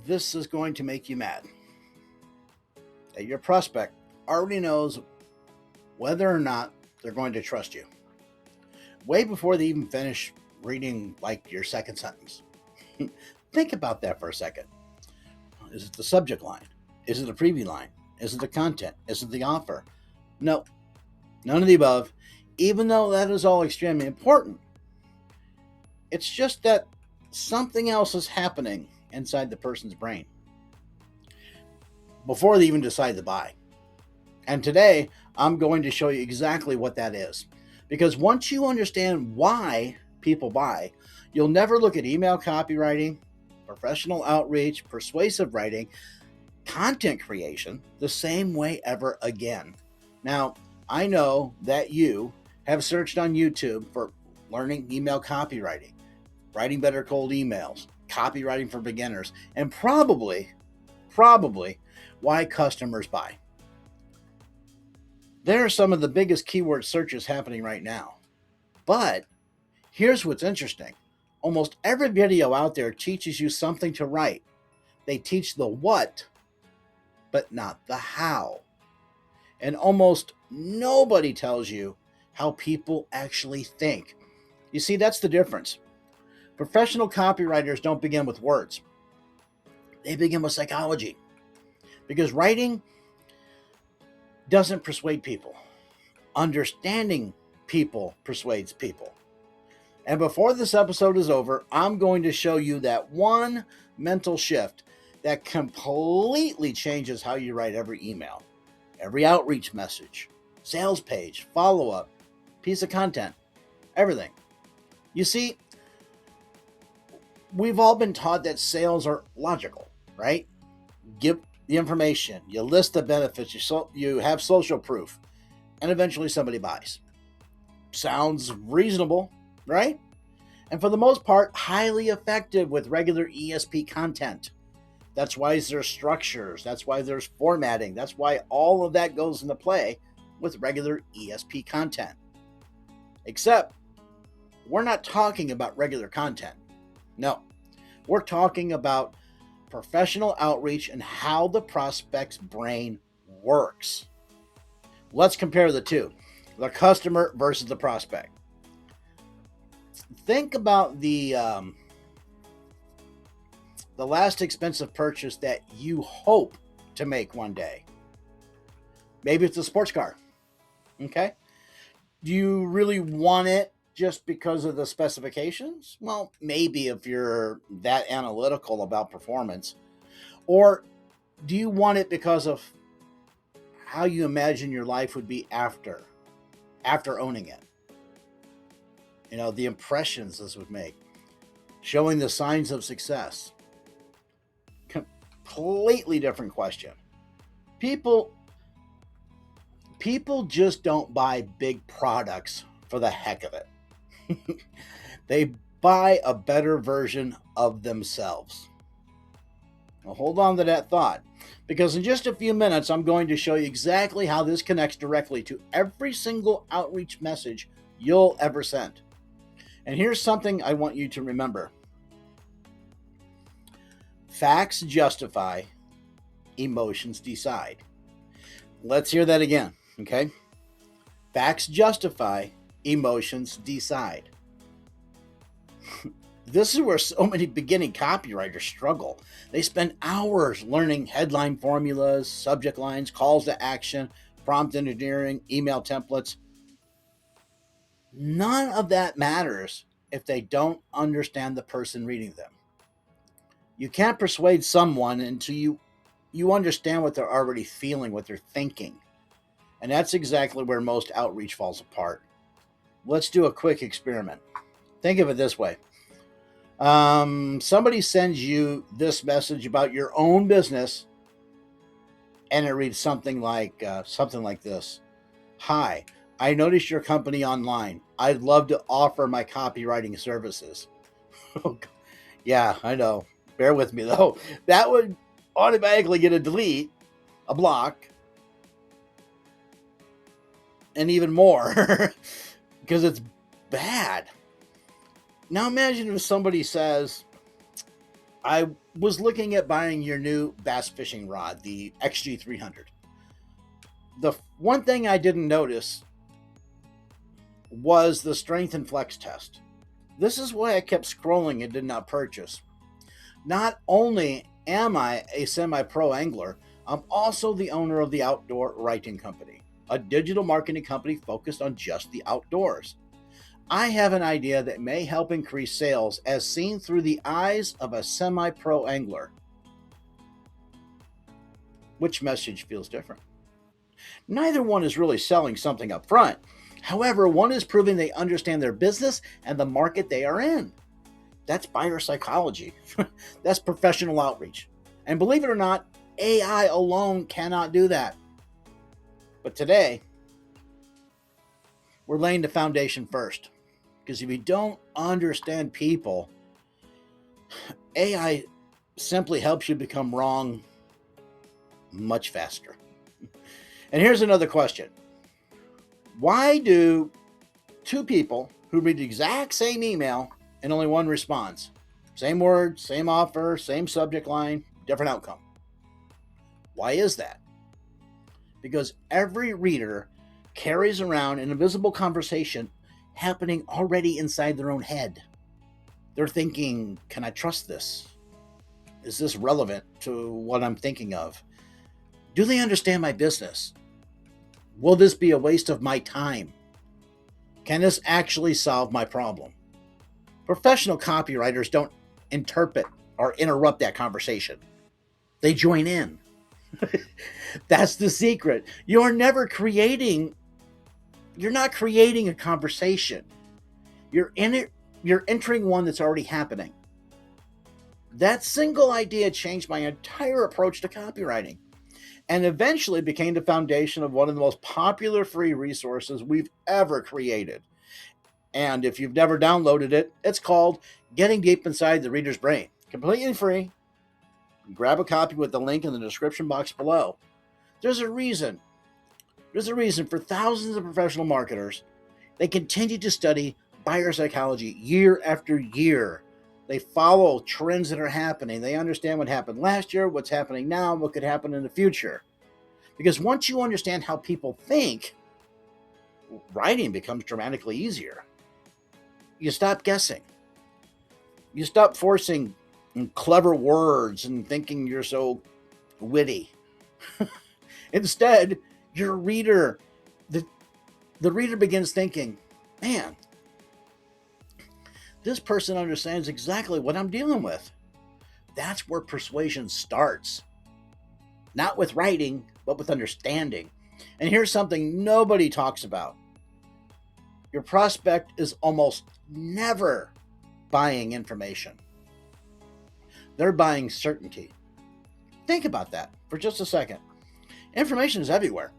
This is going to make you mad. That your prospect already knows whether or not they're going to trust you way before they even finish reading like your second sentence. Think about that for a second. Is it the subject line? Is it the preview line? Is it the content? Is it the offer? No, none of the above. Even though that is all extremely important, it's just that something else is happening inside the person's brain before they even decide to buy. And today, I'm going to show you exactly what that is. Because once you understand why people buy, you'll never look at email copywriting, professional outreach, persuasive writing, content creation the same way ever again. Now, I know that you have searched on YouTube for learning email copywriting, writing better cold emails, copywriting for beginners, and probably why customers buy. There are some of the biggest keyword searches happening right now. But here's what's interesting. Almost every video out there teaches you something to write. They teach the what, but not the how. And almost nobody tells you how people actually think. You see, that's the difference. Professional copywriters don't begin with words. They begin with psychology. Because writing doesn't persuade people. Understanding people persuades people. And before this episode is over, I'm going to show you that one mental shift that completely changes how you write every email, every outreach message, sales page, follow-up, piece of content, everything. You see, we've all been taught that sales are logical, right? Give the information, you list the benefits, you have social proof, and eventually somebody buys. Sounds reasonable, right? And for the most part, highly effective with regular ESP content. That's why there's structures, that's why there's formatting, that's why all of that goes into play with regular ESP content. Except, we're not talking about regular content. No, we're talking about professional outreach and how the prospect's brain works. Let's compare the two, the customer versus the prospect. Think about the last expensive purchase that you hope to make one day. Maybe it's a sports car. Okay? Do you really want it just because of the specifications? Well, maybe if you're that analytical about performance. Or do you want it because of how you imagine your life would be after owning it? You know, the impressions this would make, showing the signs of success. Completely different question. People just don't buy big products for the heck of it. They buy a better version of themselves. Well, hold on to that thought, because in just a few minutes, I'm going to show you exactly how this connects directly to every single outreach message you'll ever send. And here's something I want you to remember. Facts justify, emotions decide. Let's hear that again, okay? Facts justify, emotions decide. This is where so many beginning copywriters struggle. They spend hours learning headline formulas, subject lines, calls to action, prompt engineering, email templates. None of that matters if they don't understand the person reading them. You can't persuade someone until you understand what they're already feeling, what they're thinking. And that's exactly where most outreach falls apart. Let's do a quick experiment. Think of it this way. Somebody sends you this message about your own business, and it reads something like this. Hi, I noticed your company online. I'd love to offer my copywriting services. Yeah, I know. Bear with me though. That would automatically get a delete, a block, and even more because it's bad. Now imagine if somebody says, I was looking at buying your new bass fishing rod, the XG300. The one thing I didn't notice was the strength and flex test. This is why I kept scrolling and did not purchase. Not only am I a semi pro angler, I'm also the owner of the Outdoor Writing Company, a digital marketing company focused on just the outdoors. I have an idea that may help increase sales as seen through the eyes of a semi pro angler. Which message feels different? Neither one is really selling something up front. However, one is proving they understand their business and the market they are in. That's buyer psychology. That's professional outreach. And believe it or not, AI alone cannot do that. But today, we're laying the foundation first. Because if you don't understand people, AI simply helps you become wrong much faster. And here's another question. Why do two people who read the exact same email and only one responds? Same word, same offer, same subject line, different outcome. Why is that? Because every reader carries around an invisible conversation happening already inside their own head. They're thinking, can I trust this? Is this relevant to what I'm thinking of? Do they understand my business? Will this be a waste of my time? Can this actually solve my problem? Professional copywriters don't interpret or interrupt that conversation. They join in. That's the secret. You're not creating a conversation. You're entering one that's already happening. That single idea changed my entire approach to copywriting and eventually became the foundation of one of the most popular free resources we've ever created. And if you've never downloaded it, it's called Getting Deep Inside the Reader's Brain. Completely free. Grab a copy with the link in the description box below. There's a reason. There's a reason for thousands of professional marketers. They continue to study buyer psychology year after year. They follow trends that are happening. They understand what happened last year, what's happening now, what could happen in the future. Because once you understand how people think, writing becomes dramatically easier. You stop guessing. You stop forcing clever words and thinking you're so witty. Instead, the reader begins thinking, man, this person understands exactly what I'm dealing with. That's where persuasion starts. Not with writing, but with understanding. And here's something nobody talks about. Your prospect is almost never buying information. They're buying certainty. Think about that for just a second. Information is everywhere.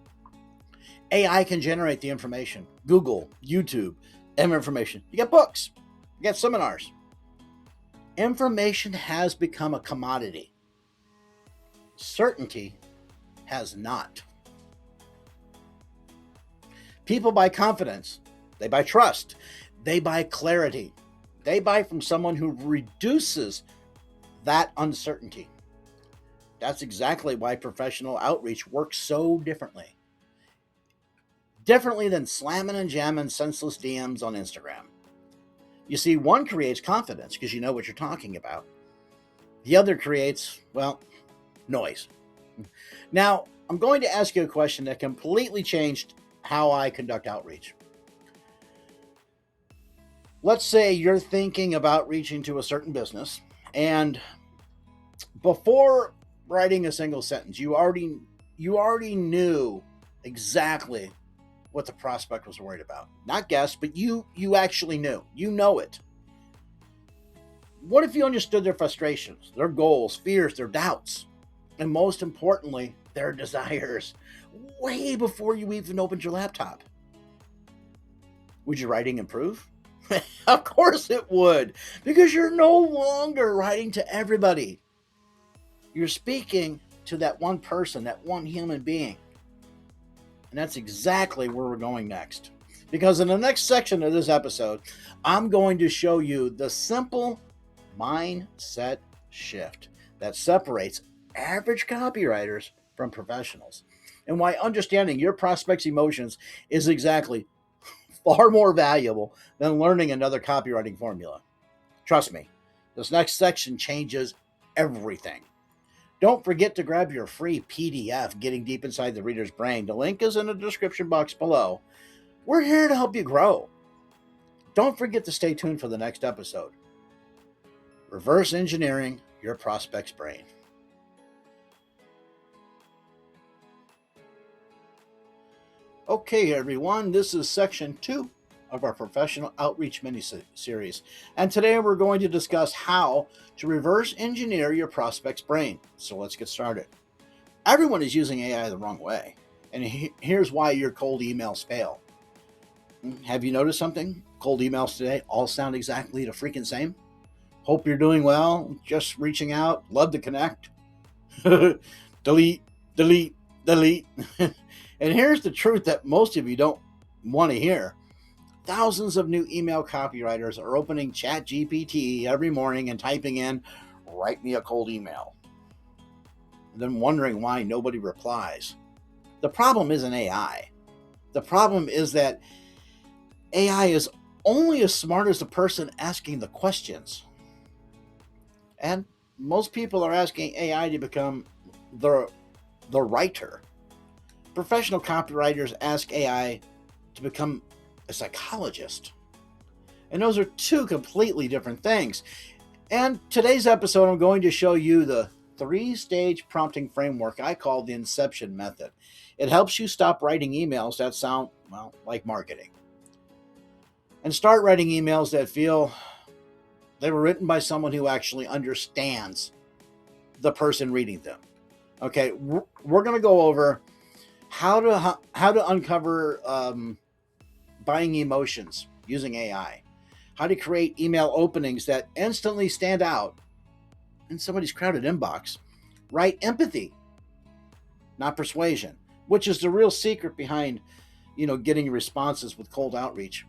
AI can generate the information. Google, YouTube, information. You got books. You got seminars. Information has become a commodity. Certainty has not. People buy confidence. They buy trust. They buy clarity. They buy from someone who reduces that uncertainty. That's exactly why professional outreach works so differently. Differently than slamming and jamming senseless DMs on Instagram. You see, one creates confidence because you know what you're talking about. The other creates, well, noise. Now, I'm going to ask you a question that completely changed how I conduct outreach. Let's say you're thinking about reaching to a certain business, and before writing a single sentence, you already knew exactly what the prospect was worried about. Not guess, but you actually knew. You know it. What if you understood their frustrations, their goals, fears, their doubts, and most importantly, their desires way before you even opened your laptop? Would your writing improve? Of course it would, because you're no longer writing to everybody. You're speaking to that one person, that one human being. And that's exactly where we're going next. Because in the next section of this episode, I'm going to show you the simple mindset shift that separates average copywriters from professionals, and why understanding your prospect's emotions is exactly far more valuable than learning another copywriting formula. Trust me, this next section changes everything. Don't forget to grab your free PDF, Getting Deep Inside the Reader's Brain. The link is in the description box below. We're here to help you grow. Don't forget to stay tuned for the next episode. Reverse engineering your prospect's brain. Okay, everyone, this is section 2 of our professional outreach mini-series. And today we're going to discuss how to reverse engineer your prospect's brain. So let's get started. Everyone is using AI the wrong way. And here's why your cold emails fail. Have you noticed something? Cold emails today all sound exactly the freaking same. Hope you're doing well. Just reaching out. Love to connect. Delete, delete, delete. And here's the truth that most of you don't want to hear. Thousands of new email copywriters are opening ChatGPT every morning and typing in, "Write me a cold email," and then wondering why nobody replies. The problem isn't AI. The problem is that AI is only as smart as the person asking the questions. And most people are asking AI to become the writer. Professional copywriters ask AI to become a psychologist. And those are two completely different things. And today's episode, I'm going to show you the 3-stage prompting framework I call the Inception method. It helps you stop writing emails that sound, well, like marketing, and start writing emails that feel they were written by someone who actually understands the person reading them. Okay, we're going to go over how to uncover buying emotions using AI, how to create email openings that instantly stand out in somebody's crowded inbox, write empathy, not persuasion, which is the real secret behind, getting responses with cold outreach.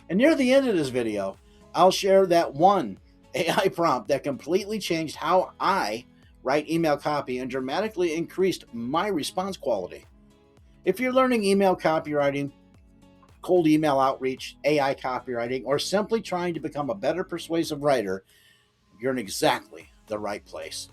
And near the end of this video, I'll share that one AI prompt that completely changed how I write email copy and dramatically increased my response quality. If you're learning email copywriting, cold email outreach, AI copywriting, or simply trying to become a better persuasive writer, you're in exactly the right place.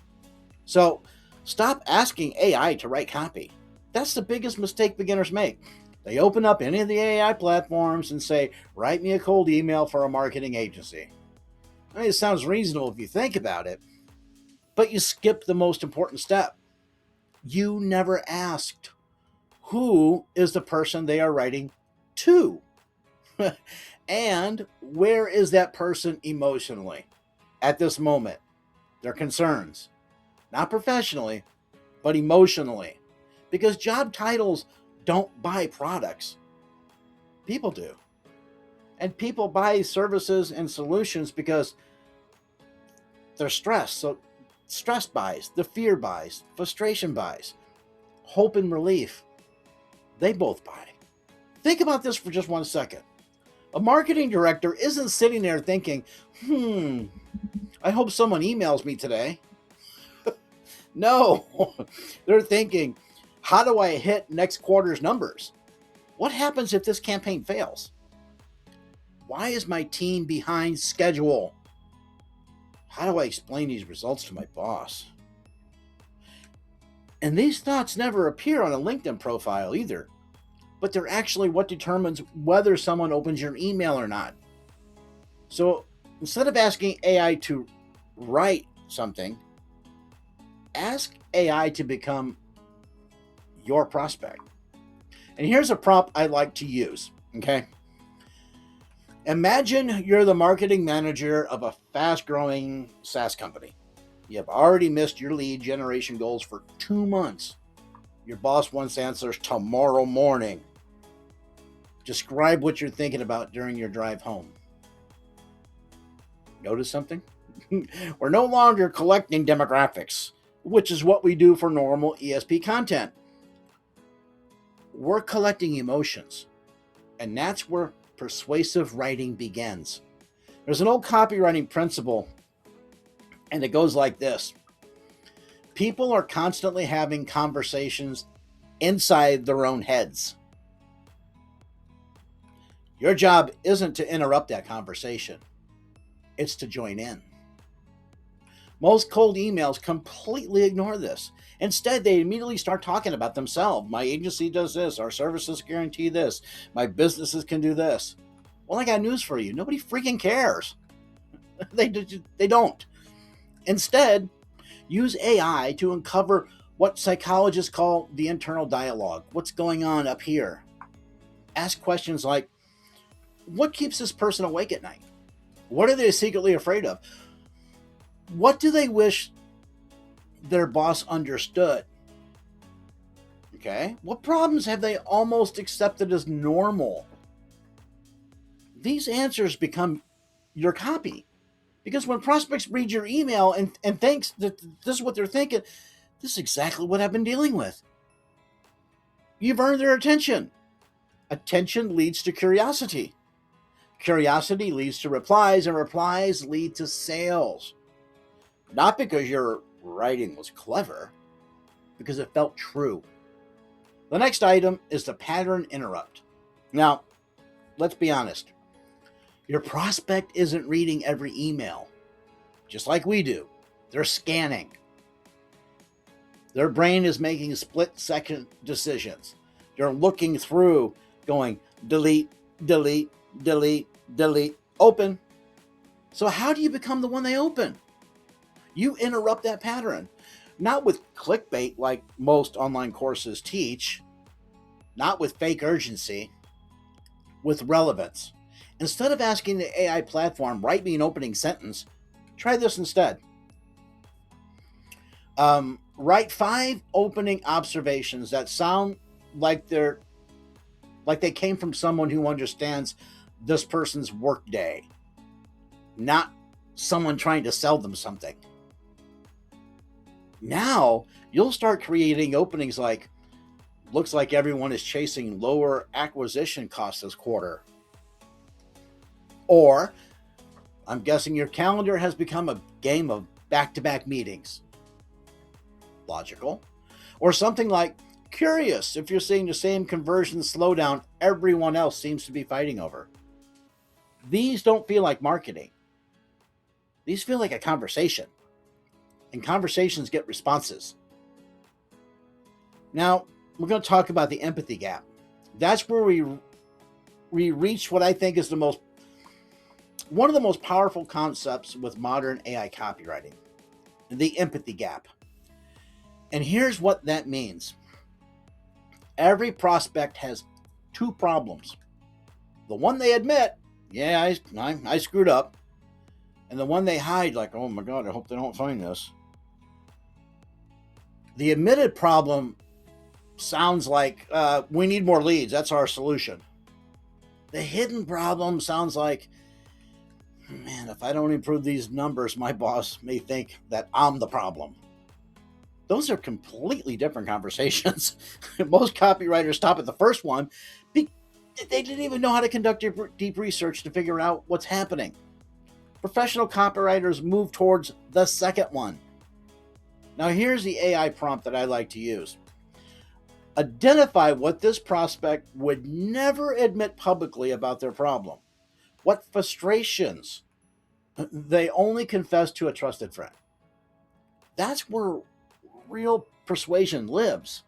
So stop asking AI to write copy. That's the biggest mistake beginners make. They open up any of the AI platforms and say, "Write me a cold email for a marketing agency." I mean, it sounds reasonable if you think about it, but you skip the most important step. You never asked, who is the person they are writing to? And where is that person emotionally at this moment? Their concerns, not professionally, but emotionally. Because job titles don't buy products. People do. And people buy services and solutions because they're stressed. So stress buys, the fear buys, frustration buys, hope and relief. They both buy. Think about this for just 1 second. A marketing director isn't sitting there thinking, I hope someone emails me today. No, they're thinking, how do I hit next quarter's numbers? What happens if this campaign fails? Why is my team behind schedule? How do I explain these results to my boss? And these thoughts never appear on a LinkedIn profile either, but they're actually what determines whether someone opens your email or not. So instead of asking AI to write something, ask AI to become your prospect. And here's a prompt I like to use, okay? Imagine you're the marketing manager of a fast-growing SaaS company. You have already missed your lead generation goals for 2 months. Your boss wants answers tomorrow morning. Describe what you're thinking about during your drive home. Notice something? We're no longer collecting demographics, which is what we do for normal ESP content. We're collecting emotions, and that's where persuasive writing begins. There's an old copywriting principle And it goes like this: people are constantly having conversations inside their own heads. Your job isn't to interrupt that conversation, it's to join in. Most cold emails completely ignore this. Instead, they immediately start talking about themselves. My agency does this, our services guarantee this, my businesses can do this. Well, I got news for you. Nobody freaking cares. They don't. Instead, use AI to uncover what psychologists call the internal dialogue. What's going on up here? Ask questions like, what keeps this person awake at night? What are they secretly afraid of? What do they wish their boss understood? Okay. What problems have they almost accepted as normal? These answers become your copy. Because when prospects read your email and thinks that this is what they're thinking, this is exactly what I've been dealing with. You've earned their attention. Attention leads to curiosity. Curiosity leads to replies, and replies lead to sales. Not because your writing was clever, because it felt true. The next item is the pattern interrupt. Now, let's be honest. Your prospect isn't reading every email, just like we do. They're scanning. Their brain is making split-second decisions. They're looking through, going delete, delete, delete, delete, open. So how do you become the one they open? You interrupt that pattern. Not with clickbait like most online courses teach, not with fake urgency, with relevance. Instead of asking the AI platform, write me an opening sentence, try this instead. Write 5 opening observations that sound like they came from someone who understands this person's workday, not someone trying to sell them something. Now you'll start creating openings like, looks like everyone is chasing lower acquisition costs this quarter. Or, I'm guessing your calendar has become a game of back-to-back meetings. Logical. Or something like, curious if you're seeing the same conversion slowdown everyone else seems to be fighting over. These don't feel like marketing. These feel like a conversation. And conversations get responses. Now, we're going to talk about the empathy gap. That's where we reach what I think is one of the most powerful concepts with modern AI copywriting, the empathy gap. And here's what that means. Every prospect has 2 problems. The one they admit, yeah, I screwed up. And the one they hide, like, oh my God, I hope they don't find this. The admitted problem sounds like, we need more leads. That's our solution. The hidden problem sounds like, man, if I don't improve these numbers, my boss may think that I'm the problem. Those are completely different conversations. Most copywriters stop at the first one. They didn't even know how to conduct deep research to figure out what's happening. Professional copywriters move towards the second one. Now here's the AI prompt that I like to use. Identify what this prospect would never admit publicly about their problem. What frustrations they only confess to a trusted friend. That's where real persuasion lives.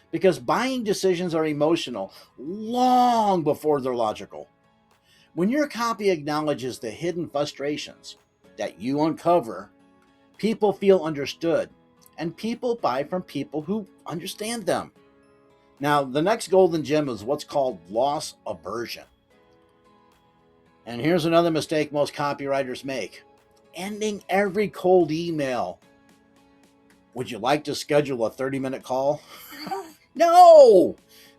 Because buying decisions are emotional long before they're logical. When your copy acknowledges the hidden frustrations that you uncover, people feel understood, and people buy from people who understand them. Now, the next golden gem is what's called loss aversion. And here's another mistake most copywriters make. Ending every cold email. Would you like to schedule a 30-minute call? No!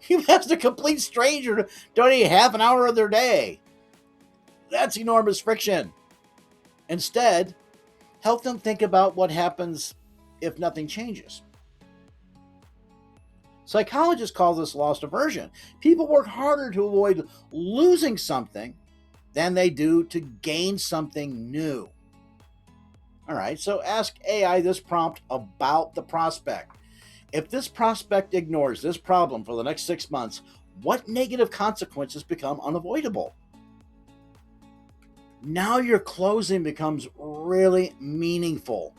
You asked a complete stranger to donate half an hour of their day. That's enormous friction. Instead, help them think about what happens if nothing changes. Psychologists call this loss aversion. People work harder to avoid losing something than they do to gain something new. All right, so ask AI this prompt about the prospect. If this prospect ignores this problem for the next 6 months, what negative consequences become unavoidable? Now your closing becomes really meaningful.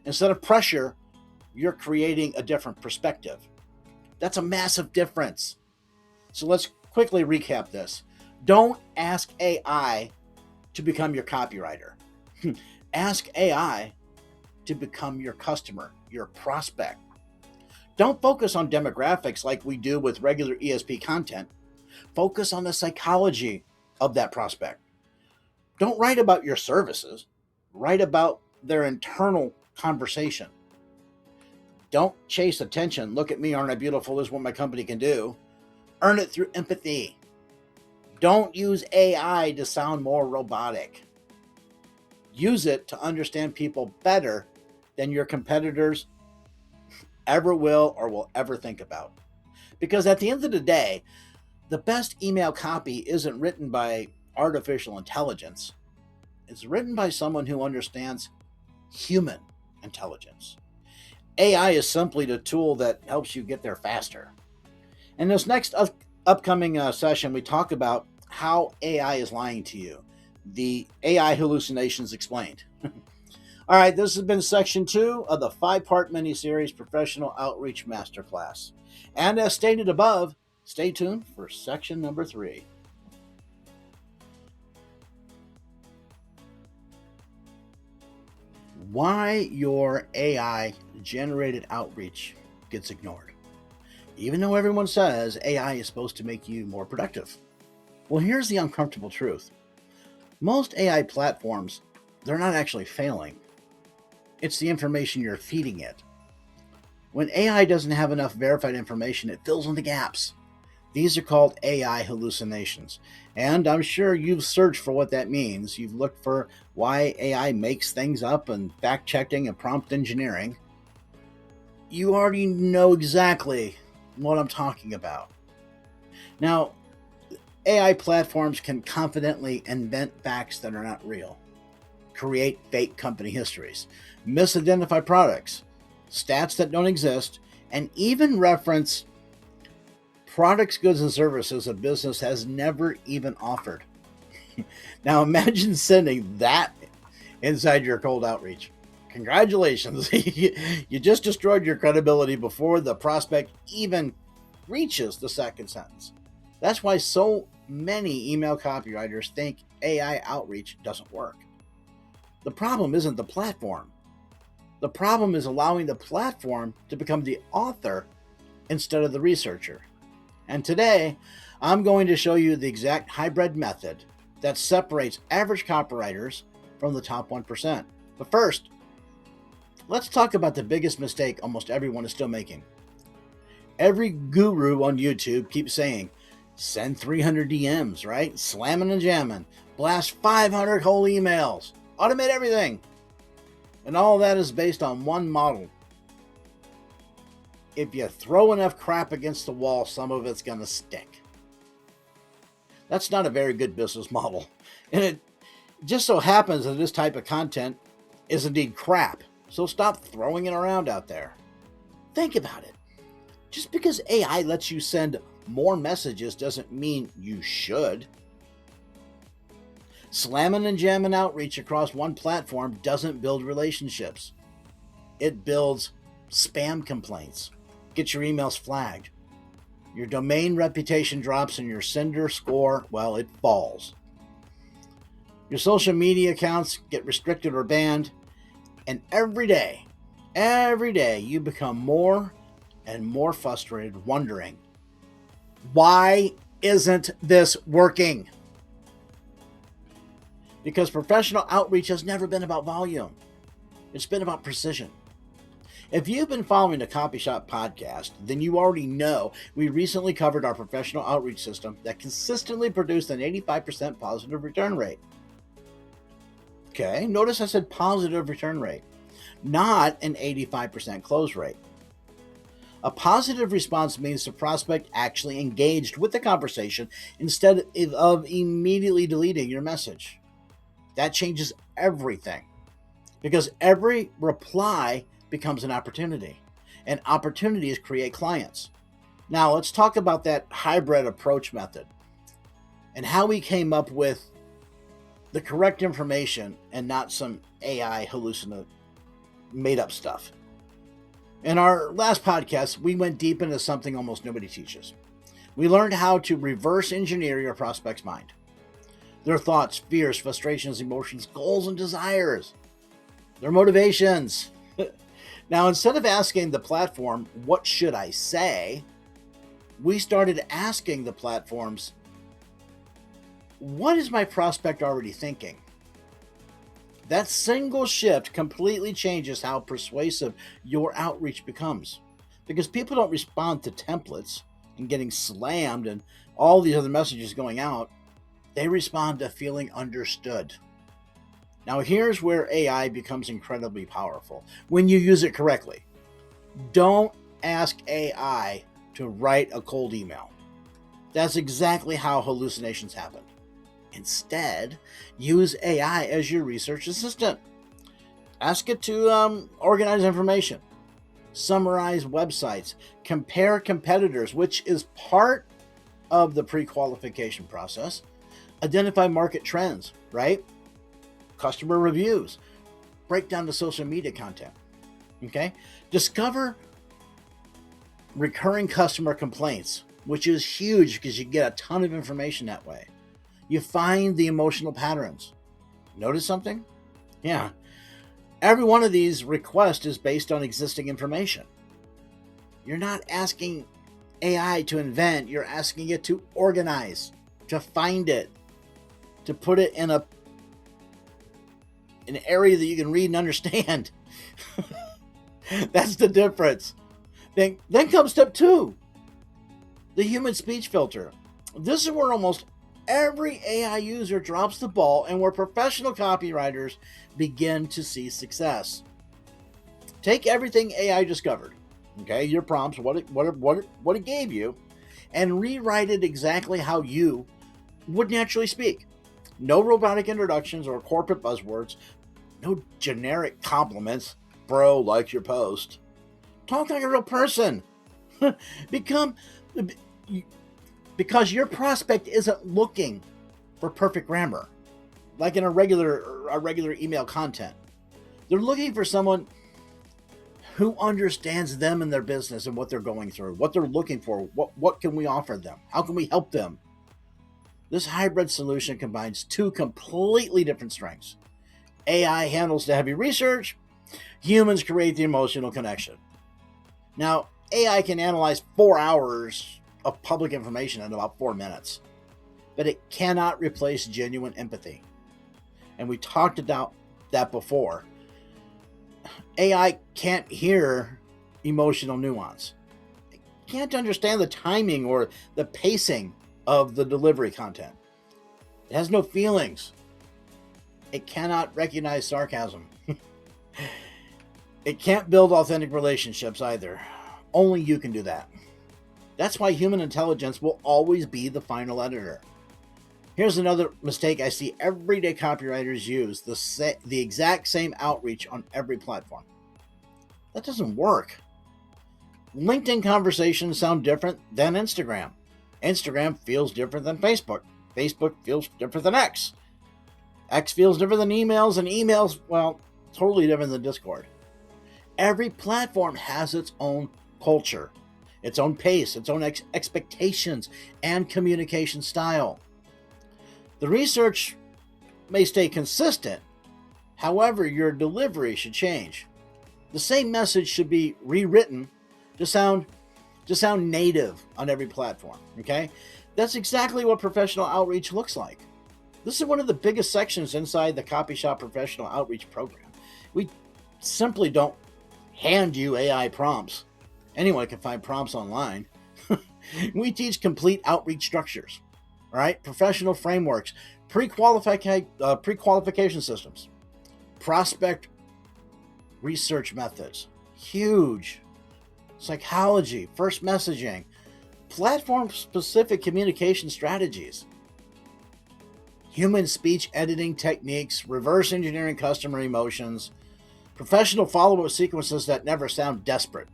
Instead of pressure, you're creating a different perspective. That's a massive difference. So let's quickly recap this. Don't ask AI to become your copywriter. Ask AI to become your customer, your prospect. Don't focus on demographics like we do with regular ESP content. Focus on the psychology of that prospect. Don't write about your services, write about their internal conversation. Don't chase attention. Look at me, aren't I beautiful? This is what my company can do. Earn it through empathy. Don't use AI to sound more robotic. Use it to understand people better than your competitors ever will or will ever think about. Because at the end of the day, the best email copy isn't written by artificial intelligence. It's written by someone who understands human intelligence. AI is simply the tool that helps you get there faster. In this next upcoming session, we talk about how AI is lying to you. The AI hallucinations explained. All right, this has been section 2 of the 5-part mini-series Professional Outreach Masterclass. And as stated above, stay tuned for section number 3. Why your AI-generated outreach gets ignored. Even though everyone says AI is supposed to make you more productive. Well, here's the uncomfortable truth. Most AI platforms, they're not actually failing. It's the information you're feeding it. When AI doesn't have enough verified information, it fills in the gaps. These are called AI hallucinations. And I'm sure you've searched for what that means. You've looked for why AI makes things up and fact-checking and prompt engineering. You already know exactly what I'm talking about. Now, AI platforms can confidently invent facts that are not real, create fake company histories, misidentify products, stats that don't exist, and even reference products, goods, and services a business has never even offered. Now imagine sending that inside your cold outreach. Congratulations, you just destroyed your credibility before the prospect even reaches the second sentence. That's why so many email copywriters think AI outreach doesn't work. The problem isn't the platform. The problem is allowing the platform to become the author instead of the researcher. And today, I'm going to show you the exact hybrid method that separates average copywriters from the top 1%. But first, let's talk about the biggest mistake almost everyone is still making. Every guru on YouTube keeps saying, send 300 DMs, right? Slamming and jamming. Blast 500 whole emails. Automate everything. And all that is based on one model. If you throw enough crap against the wall, some of it's going to stick. That's not a very good business model. And it just so happens that this type of content is indeed crap. So stop throwing it around out there. Think about it. Just because AI lets you send more messages doesn't mean you should. Slamming and jamming outreach across one platform doesn't build relationships. It builds spam complaints. Get your emails flagged. Your domain reputation drops and your sender score, well, it falls. Your social media accounts get restricted or banned. And every day, you become more and more frustrated, wondering, why isn't this working? Because professional outreach has never been about volume. It's been about precision. If you've been following the Copy Shop podcast, then you already know we recently covered our professional outreach system that consistently produced an 85% positive return rate. Okay, notice I said positive return rate, not an 85% close rate. A positive response means the prospect actually engaged with the conversation instead of immediately deleting your message. That changes everything. because every reply becomes an opportunity, and opportunities create clients. Now, let's talk about that hybrid approach method and how we came up with the correct information and not some AI hallucinate made up stuff. In our last podcast, we went deep into something almost nobody teaches. We learned how to reverse engineer your prospect's mind, their thoughts, fears, frustrations, emotions, goals, and desires, their motivations. Now, instead of asking the platform, what should I say? We started asking the platforms, what is my prospect already thinking? That single shift completely changes how persuasive your outreach becomes, because people don't respond to templates and getting slammed and all these other messages going out. They respond to feeling understood. Now, here's where AI becomes incredibly powerful when you use it correctly. Don't ask AI to write a cold email. That's exactly how hallucinations happen. Instead, use AI as your research assistant. Ask it to organize information, summarize websites, compare competitors, which is part of the pre-qualification process, identify market trends, right? Customer reviews, break down the social media content, okay? Discover recurring customer complaints, which is huge because you get a ton of information that way. You find the emotional patterns. Notice something? Yeah. Every one of these requests is based on existing information. You're not asking AI to invent, you're asking it to organize, to find it, to put it in an area that you can read and understand. That's the difference. Then comes step 2, the human speech filter. This is where almost every AI user drops the ball and where professional copywriters begin to see success. Take everything AI discovered, okay, your prompts, what it gave you, and rewrite it exactly how you would naturally speak. No robotic introductions or corporate buzzwords, no generic compliments. Bro, like your post. Talk like a real person. Because your prospect isn't looking for perfect grammar, like in a regular email content. They're looking for someone who understands them and their business and what they're going through, what they're looking for, what can we offer them, how can we help them. This hybrid solution combines two completely different strengths. AI handles the heavy research, humans create the emotional connection. Now, AI can analyze 4 hours of public information in about 4 minutes, but it cannot replace genuine empathy. And we talked about that before. AI can't hear emotional nuance. It can't understand the timing or the pacing of the delivery content. It has no feelings. It cannot recognize sarcasm. It can't build authentic relationships either. Only you can do that. That's why human intelligence will always be the final editor. Here's another mistake I see everyday copywriters use, the exact same outreach on every platform. That doesn't work. LinkedIn conversations sound different than Instagram. Instagram feels different than Facebook. Facebook feels different than X. X feels different than emails, and emails, well, totally different than Discord. Every platform has its own culture, its own pace, its own expectations, and communication style. The research may stay consistent. However, your delivery should change. The same message should be rewritten to sound native on every platform, okay? That's exactly what professional outreach looks like. This is one of the biggest sections inside the Copy Shop Professional Outreach Program. We simply don't hand you AI prompts. Anyone can find prompts online. We teach complete outreach structures, all right? Professional frameworks, pre-qualification systems, prospect research methods, huge, psychology, first messaging, platform-specific communication strategies, human speech editing techniques, reverse engineering customer emotions, Professional follow-up sequences that never sound desperate.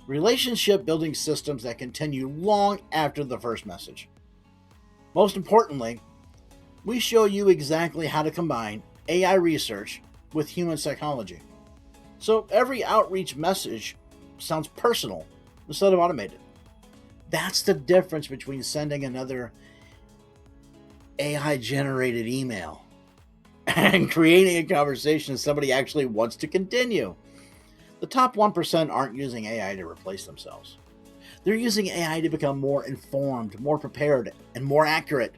Relationship building systems that continue long after the first message. Most importantly, we show you exactly how to combine AI research with human psychology. So every outreach message sounds personal instead of automated. That's the difference between sending another AI generated email and creating a conversation somebody actually wants to continue. The top 1% aren't using AI to replace themselves. They're using AI to become more informed, more prepared, and more accurate,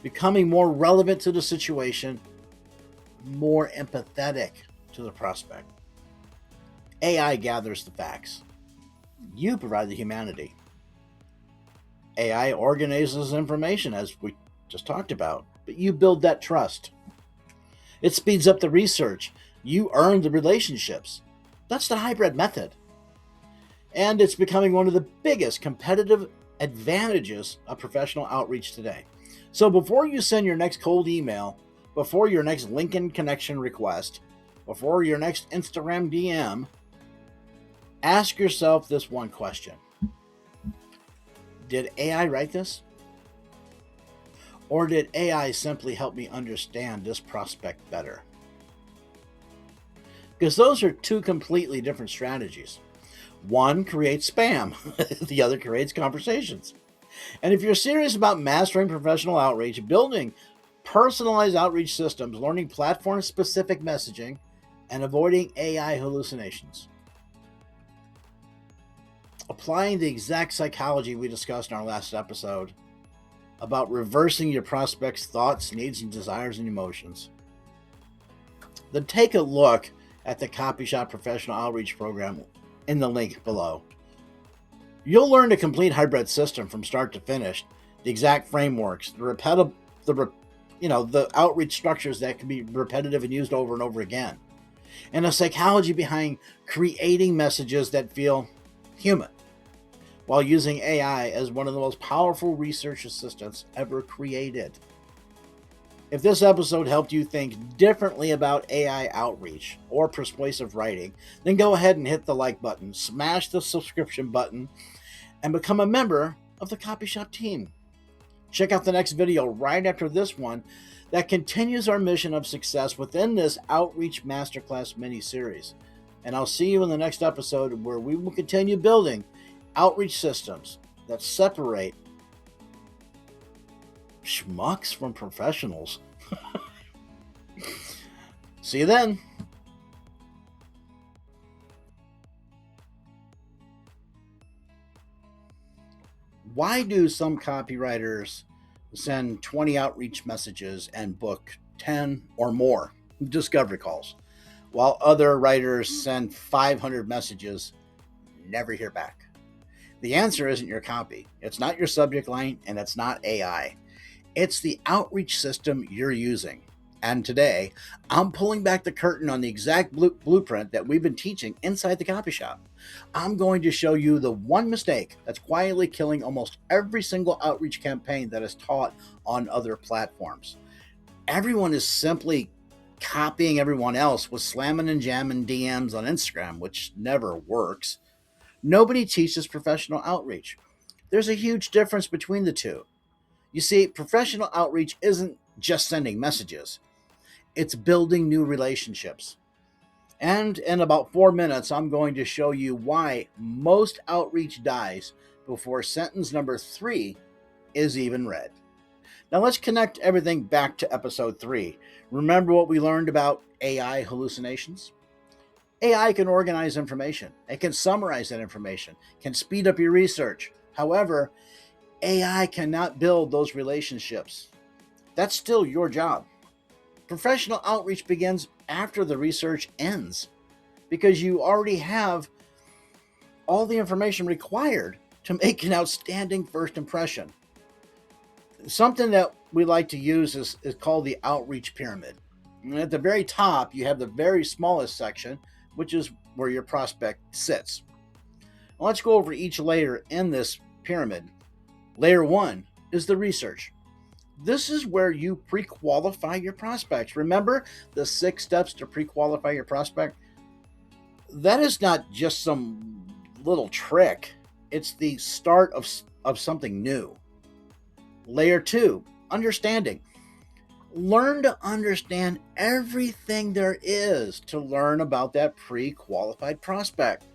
becoming more relevant to the situation, more empathetic to the prospect. AI gathers the facts. You provide the humanity. AI organizes information, as we just talked about, but you build that trust. It speeds up the research. You earn the relationships. That's the hybrid method. And it's becoming one of the biggest competitive advantages of professional outreach today. So before you send your next cold email, before your next LinkedIn connection request, before your next Instagram DM, ask yourself this one question. Did AI write this? Or did AI simply help me understand this prospect better? Because those are two completely different strategies. One creates spam, the other creates conversations. And if you're serious about mastering professional outreach, building personalized outreach systems, learning platform-specific messaging, and avoiding AI hallucinations, applying the exact psychology we discussed in our last episode about reversing your prospect's thoughts, needs, and desires and emotions, then take a look at the CopyShop Professional Outreach Program in the link below. You'll learn the complete hybrid system from start to finish, the exact frameworks, the outreach structures that can be repetitive and used over and over again, and the psychology behind creating messages that feel human, while using AI as one of the most powerful research assistants ever created. If this episode helped you think differently about AI outreach or persuasive writing, then go ahead and hit the like button, smash the subscription button, and become a member of the CopyShop team. Check out the next video right after this one that continues our mission of success within this Outreach Masterclass mini-series. And I'll see you in the next episode where we will continue building outreach systems that separate schmucks from professionals. See you then. Why do some copywriters send 20 outreach messages and book 10 or more discovery calls, while other writers send 500 messages, never hear back? The answer isn't your copy. It's not your subject line, and it's not AI. It's the outreach system you're using. And today, I'm pulling back the curtain on the exact blueprint that we've been teaching inside the Copy Shop. I'm going to show you the one mistake that's quietly killing almost every single outreach campaign that is taught on other platforms. Everyone is simply copying everyone else with slamming and jamming DMs on Instagram, which never works. Nobody teaches professional outreach. There's a huge difference between the two. You see, professional outreach isn't just sending messages. It's building new relationships. And in about 4 minutes, I'm going to show you why most outreach dies before sentence number 3 is even read. Now let's connect everything back to episode 3. Remember what we learned about AI hallucinations? AI can organize information. It can summarize that information, can speed up your research. However, AI cannot build those relationships. That's still your job. Professional outreach begins after the research ends because you already have all the information required to make an outstanding first impression. Something that we like to use is called the outreach pyramid. And at the very top, you have the very smallest section, which is where your prospect sits. Now let's go over each layer in this pyramid. Layer 1 is the research. This is where you pre-qualify your prospects. Remember the 6 steps to pre-qualify your prospect? That is not just some little trick. It's the start of something new. Layer 2, understanding. Learn to understand everything there is to learn about that pre-qualified prospect.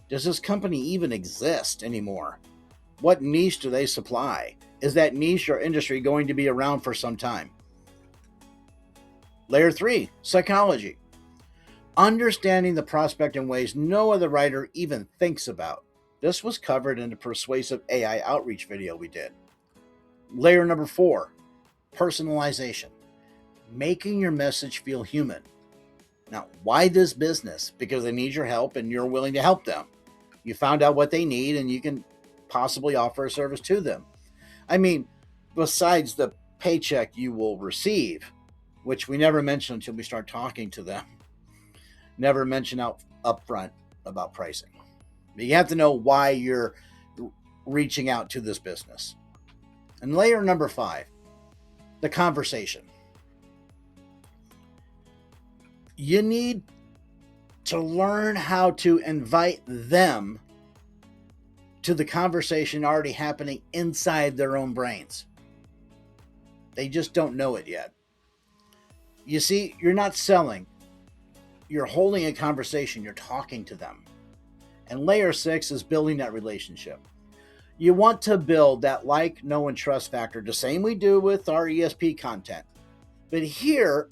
Does this company even exist anymore? What niche do they supply? Is that niche or industry going to be around for some time? Layer 3, psychology. Understanding the prospect in ways no other writer even thinks about. This was covered in the persuasive AI outreach video we did. Layer number 4, personalization. Making your message feel human. Now, why this business? Because they need your help and you're willing to help them. You found out what they need and you can possibly offer a service to them. I mean, besides the paycheck you will receive, which we never mention until we start talking to them. Never mention up front about pricing. But you have to know why you're reaching out to this business. And layer number 5, the conversation. You need to learn how to invite them to the conversation already happening inside their own brains. They just don't know it yet. You see, you're not selling. You're holding a conversation. You're talking to them. And layer 6 is building that relationship. You want to build that like, know, and trust factor, the same we do with our ESP content. But here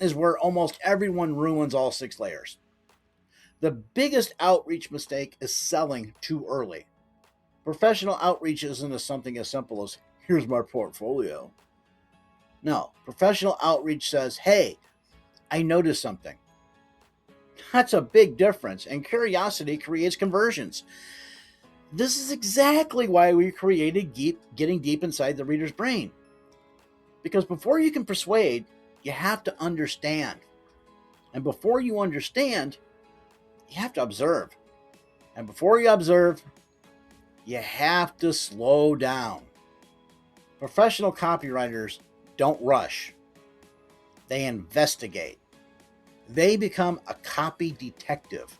is where almost everyone ruins all 6 layers. The biggest outreach mistake is selling too early. Professional outreach isn't something as simple as, here's my portfolio. No, professional outreach says, hey, I noticed something. That's a big difference, and curiosity creates conversions. This is exactly why we created Getting Deep Inside the Reader's Brain. Because before you can persuade, you have to understand. And before you understand, you have to observe. And before you observe, you have to slow down. Professional copywriters don't rush. They investigate. They become a copy detective.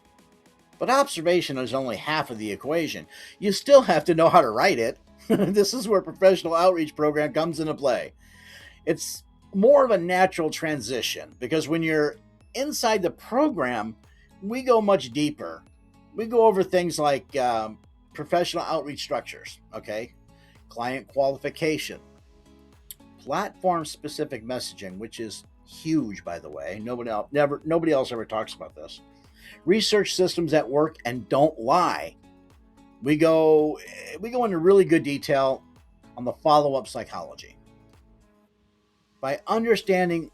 But observation is only half of the equation. You still have to know how to write it. This is where professional outreach program comes into play. It's more of a natural transition because when you're inside the program, we go much deeper. We go over things like professional outreach structures, okay? Client qualification, platform-specific messaging, which is huge, by the way. Nobody else ever talks about this. Research systems that work and don't lie. We go into really good detail on the follow-up psychology. By understanding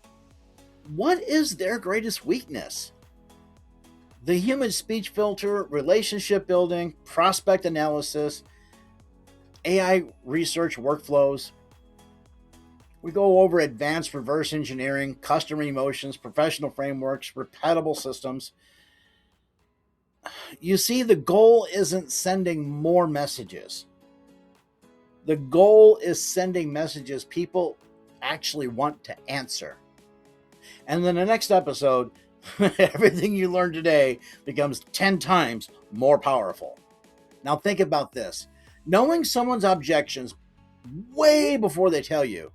what is their greatest weakness. The human speech filter, relationship building, prospect analysis, AI research workflows. We go over advanced reverse engineering, customer emotions, professional frameworks, repeatable systems. You see, the goal isn't sending more messages. The goal is sending messages people actually want to answer. And then the next episode, everything you learned today becomes 10 times more powerful. Now think about this. Knowing someone's objections way before they tell you,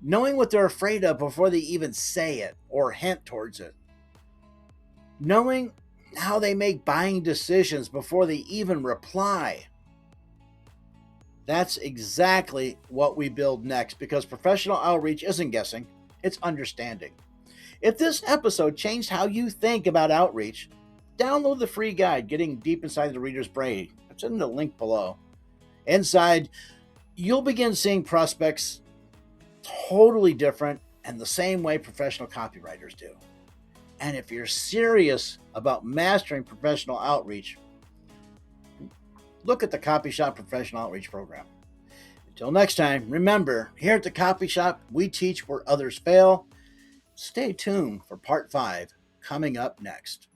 knowing what they're afraid of before they even say it or hint towards it, knowing how they make buying decisions before they even reply. That's exactly what we build next, because professional outreach isn't guessing, it's understanding. If this episode changed how you think about outreach, download the free guide, Getting Deep Inside the Reader's Brain. It's in the link below. Inside, you'll begin seeing prospects totally different and the same way professional copywriters do. And if you're serious about mastering professional outreach, look at the Copy Shop Professional Outreach Program. Until next time, remember, here at the Copy Shop, we teach where others fail. Stay tuned for part 5 coming up next.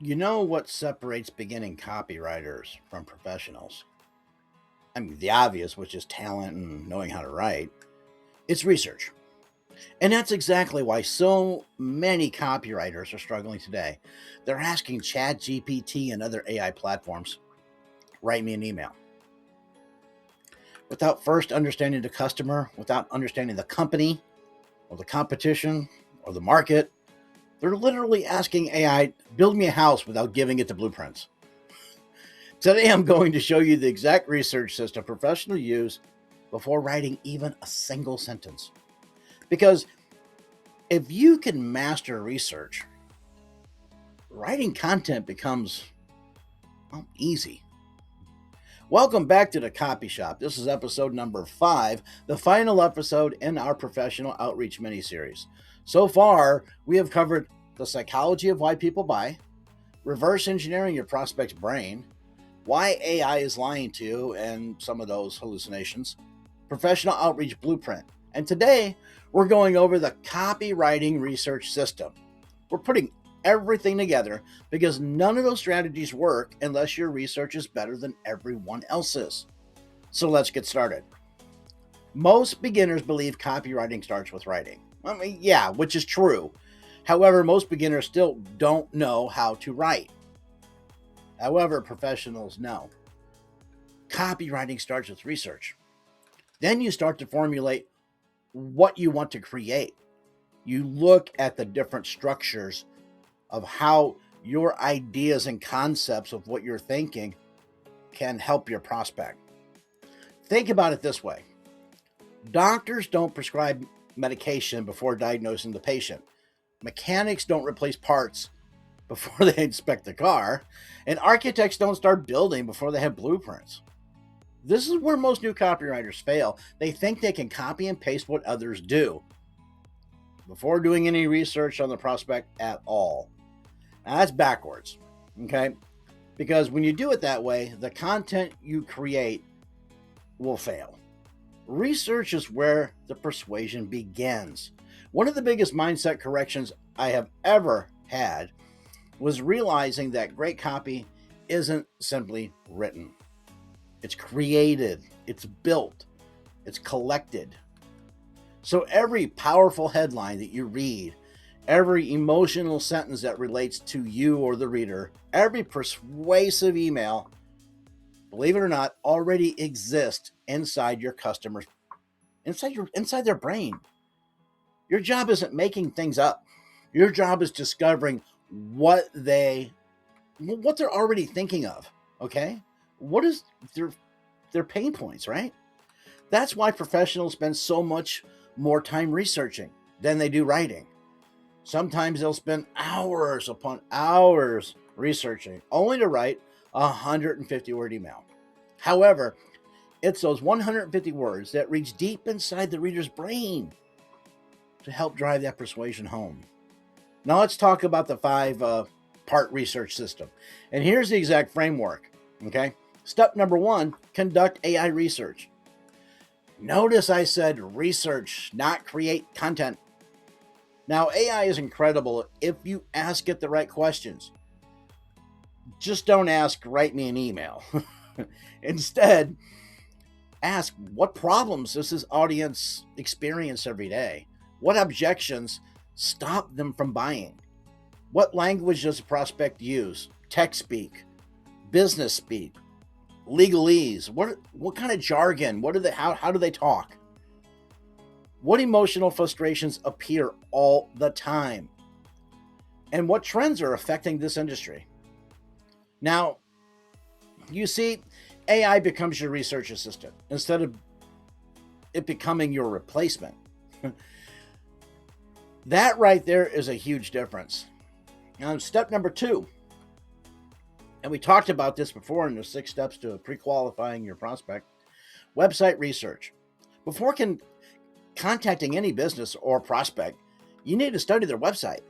You know what separates beginning copywriters from professionals? I mean, the obvious, which is talent and knowing how to write. It's research. And that's exactly why so many copywriters are struggling today. They're asking ChatGPT and other AI platforms, write me an email. Without first understanding the customer, without understanding the company or the competition or the market, they're literally asking AI, build me a house without giving it the blueprints. Today, I'm going to show you the exact research system professionals use before writing even a single sentence. Because if you can master research, writing content becomes easy. Welcome back to the Copy Shop. This is episode number 5, the final episode in our professional outreach mini-series. So far, we have covered the psychology of why people buy, reverse engineering your prospect's brain, why AI is lying to you and some of those hallucinations, professional outreach blueprint. And today, we're going over the copywriting research system. We're putting everything together because none of those strategies work unless your research is better than everyone else's. So let's get started. Most beginners believe copywriting starts with writing. I mean, yeah, which is true. However, most beginners still don't know how to write. However, professionals know. Copywriting starts with research. Then you start to formulate what you want to create. You look at the different structures of how your ideas and concepts of what you're thinking can help your prospect. Think about it this way. Doctors don't prescribe medication before diagnosing the patient. Mechanics don't replace parts before they inspect the car, and architects don't start building before they have blueprints. This is where most new copywriters fail. They think they can copy and paste what others do before doing any research on the prospect at all. Now, that's backwards, okay? Because when you do it that way, the content you create will fail. Research is where the persuasion begins. One of the biggest mindset corrections I have ever had was realizing that great copy isn't simply written. It's created, it's built, it's collected. So every powerful headline that you read, every emotional sentence that relates to you or the reader, every persuasive email, believe it or not, already exists inside your customers, inside their brain. Your job isn't making things up. Your job is discovering what they're already thinking of, okay? What is their pain points, right? That's why professionals spend so much more time researching than they do writing. Sometimes they'll spend hours upon hours researching, only to write a 150-word email. However, it's those 150 words that reach deep inside the reader's brain to help drive that persuasion home. Now let's talk about the 5-part research system. And here's the exact framework, okay? Step number 1, conduct AI research. Notice I said research, not create content. Now, AI is incredible if you ask it the right questions. Just don't ask, write me an email. Instead, ask, what problems does this audience experience every day? What objections stop them from buying? What language does a prospect use? Tech speak, business speak, legalese. What kind of jargon? How do they talk? What emotional frustrations appear all the time? And what trends are affecting this industry? Now, you see, AI becomes your research assistant instead of it becoming your replacement. That right there is a huge difference. Now, step number 2, and we talked about this before in the 6 steps to pre-qualifying your prospect, website research. Before contacting any business or prospect, you need to study their website.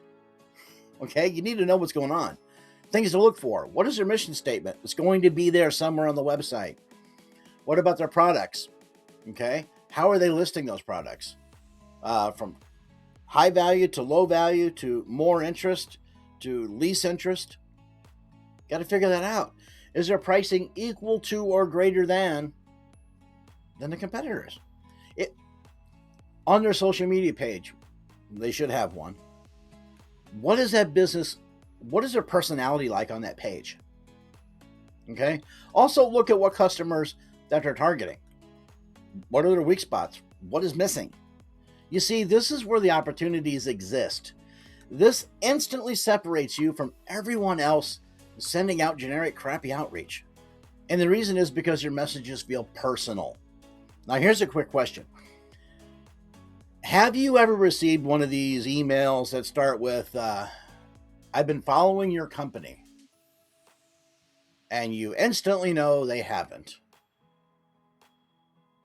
Okay, you need to know what's going on. Things to look for. What is their mission statement? It's going to be there somewhere on the website. What about their products? Okay, how are they listing those products? From high value to low value to more interest to least interest. Got to figure that out. Is their pricing equal to or greater than the competitors? It, on their social media page, they should have one. What is that business? What is their personality like on that page? Okay. Also, look at what customers that they're targeting. What are their weak spots? What is missing? You see, this is where the opportunities exist. This instantly separates you from everyone else sending out generic crappy outreach. And the reason is because your messages feel personal. Now, here's a quick question. Have you ever received one of these emails that start with, I've been following your company, and you instantly know they haven't?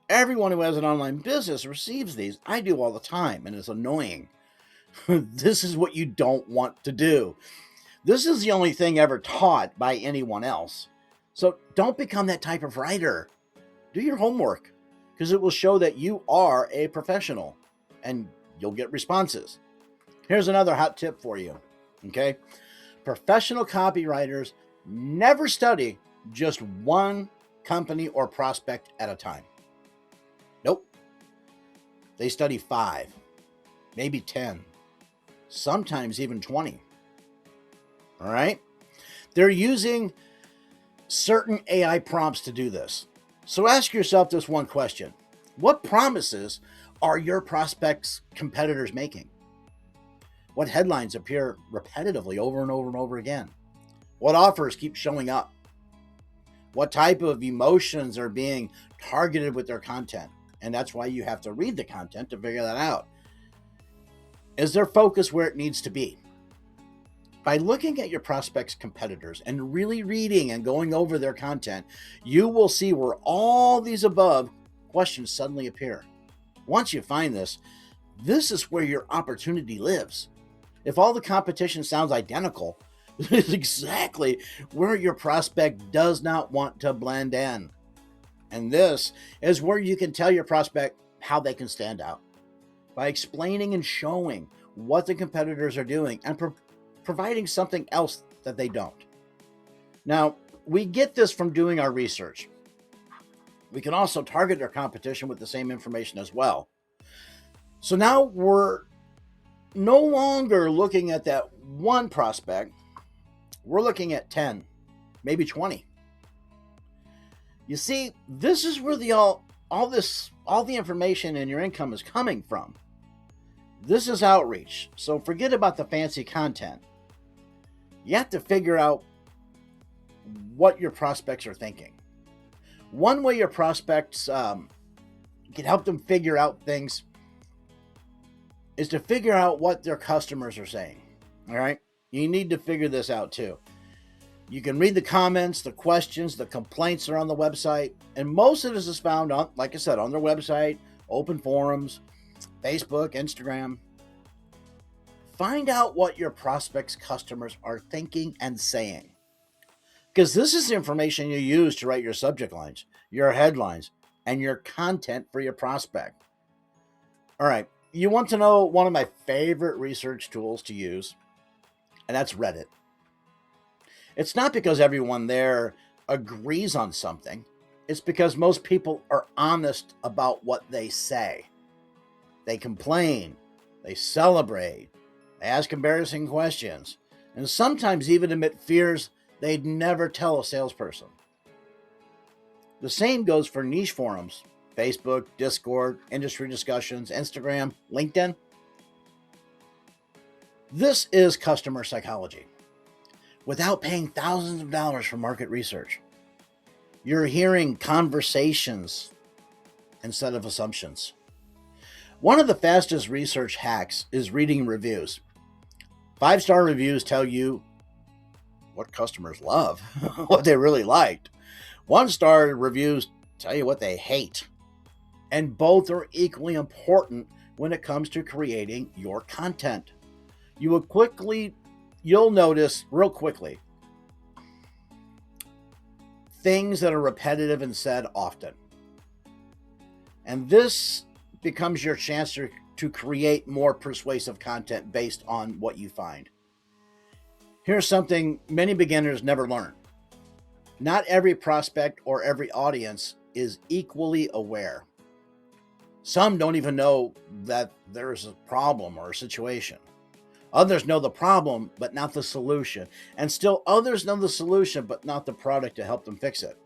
Everyone who has an online business receives these. I do all the time, and it's annoying. This is what you don't want to do. This is the only thing ever taught by anyone else. So don't become that type of writer. Do your homework, because it will show that you are a professional and you'll get responses. Here's another hot tip for you. Okay. Professional copywriters never study just one company or prospect at a time. Nope. They study 5, maybe 10, sometimes even 20. All right. They're using certain AI prompts to do this. So ask yourself this one question. What promises are your prospects' competitors making? What headlines appear repetitively over and over and over again? What offers keep showing up? What type of emotions are being targeted with their content? And that's why you have to read the content to figure that out. Is their focus where it needs to be? By looking at your prospects' competitors and really reading and going over their content, you will see where all these above questions suddenly appear. Once you find this, this is where your opportunity lives. If all the competition sounds identical, this is exactly where your prospect does not want to blend in. And this is where you can tell your prospect how they can stand out by explaining and showing what the competitors are doing and providing something else that they don't. Now, we get this from doing our research. We can also target their competition with the same information as well. So now we're no longer looking at that one prospect. We're looking at 10, maybe 20. You see, this is where all the information and your income is coming from. This is outreach. So forget about the fancy content. You have to figure out what your prospects are thinking. One way your prospects can help them figure out things is to figure out what their customers are saying. All right. You need to figure this out too. You can read the comments, the questions, the complaints are on the website. And most of this is found on, like I said, on their website, open forums, Facebook, Instagram. Find out what your prospects' customers are thinking and saying. Because this is the information you use to write your subject lines, your headlines, and your content for your prospect. All right. You want to know one of my favorite research tools to use, and that's Reddit. It's not because everyone there agrees on something. It's because most people are honest about what they say. They complain, they celebrate, they ask embarrassing questions, and sometimes even admit fears they'd never tell a salesperson. The same goes for niche forums, Facebook, Discord, industry discussions, Instagram, LinkedIn. This is customer psychology without paying thousands of dollars for market research. You're hearing conversations instead of assumptions. One of the fastest research hacks is reading reviews. 5-star reviews tell you what customers love, what they really liked. 1-star reviews tell you what they hate. And both are equally important when it comes to creating your content. You'll notice real quickly things that are repetitive and said often. And this becomes your chance to create more persuasive content based on what you find. Here's something many beginners never learn. Not every prospect or every audience is equally aware. Some don't even know that there's a problem or a situation. Others know the problem, but not the solution. And still others know the solution, but not the product to help them fix it.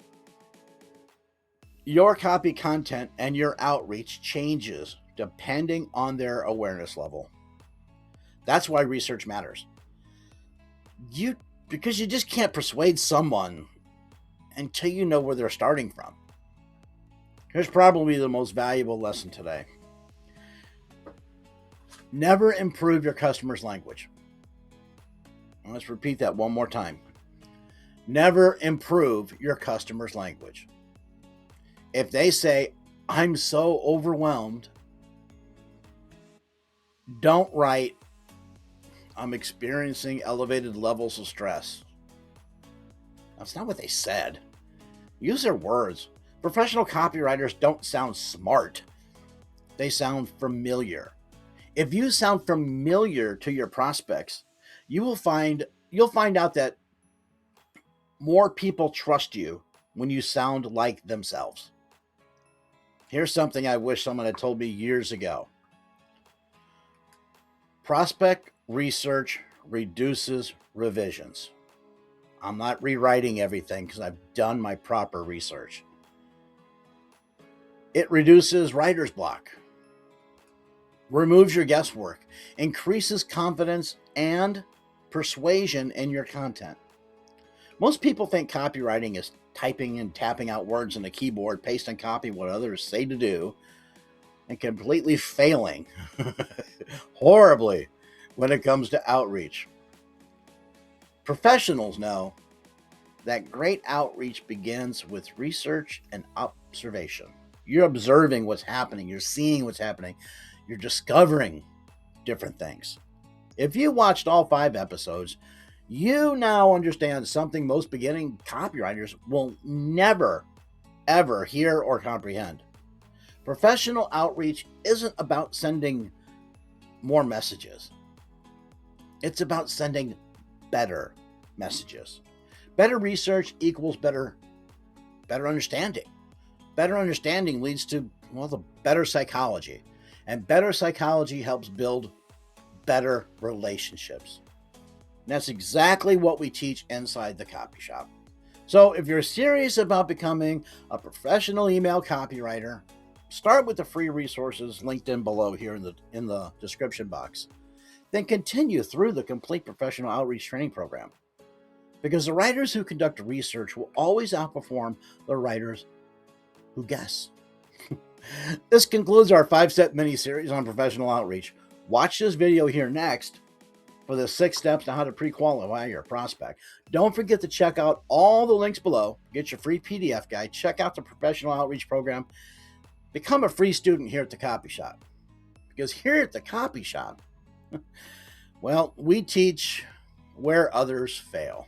Your copy content and your outreach changes depending on their awareness level. That's why research matters. Because you just can't persuade someone until you know where they're starting from. Here's probably the most valuable lesson today. Never improve your customer's language. Let's repeat that one more time. Never improve your customer's language. If they say, "I'm so overwhelmed," don't write, "I'm experiencing elevated levels of stress." That's not what they said. Use their words. Professional copywriters don't sound smart. They sound familiar. If you sound familiar to your prospects, you'll find out that more people trust you when you sound like themselves. Here's something I wish someone had told me years ago. Prospect research reduces revisions. I'm not rewriting everything because I've done my proper research. It reduces writer's block, removes your guesswork, increases confidence and persuasion in your content. Most people think copywriting is typing and tapping out words on a keyboard, pasting copy what others say to do, and completely failing horribly when it comes to outreach. Professionals know that great outreach begins with research and observation. You're observing what's happening. You're seeing what's happening. You're discovering different things. If you watched all 5 episodes, you now understand something most beginning copywriters will never, ever hear or comprehend. Professional outreach isn't about sending more messages. It's about sending better messages. Better research equals better understanding. Better understanding leads to, the better psychology. And better psychology helps build better relationships. And that's exactly what we teach inside the Copy Shop. So if you're serious about becoming a professional email copywriter, start with the free resources linked in below here in the description box. Then continue through the complete professional outreach training program. Because the writers who conduct research will always outperform the writers who guess. This concludes our 5-step mini-series on professional outreach. Watch this video here next for the 6 steps to how to pre-qualify your prospect. Don't forget to check out all the links below. Get your free PDF guide. Check out the professional outreach program. Become a free student here at the Copy Shop. Because here at the Copy Shop, we teach where others fail.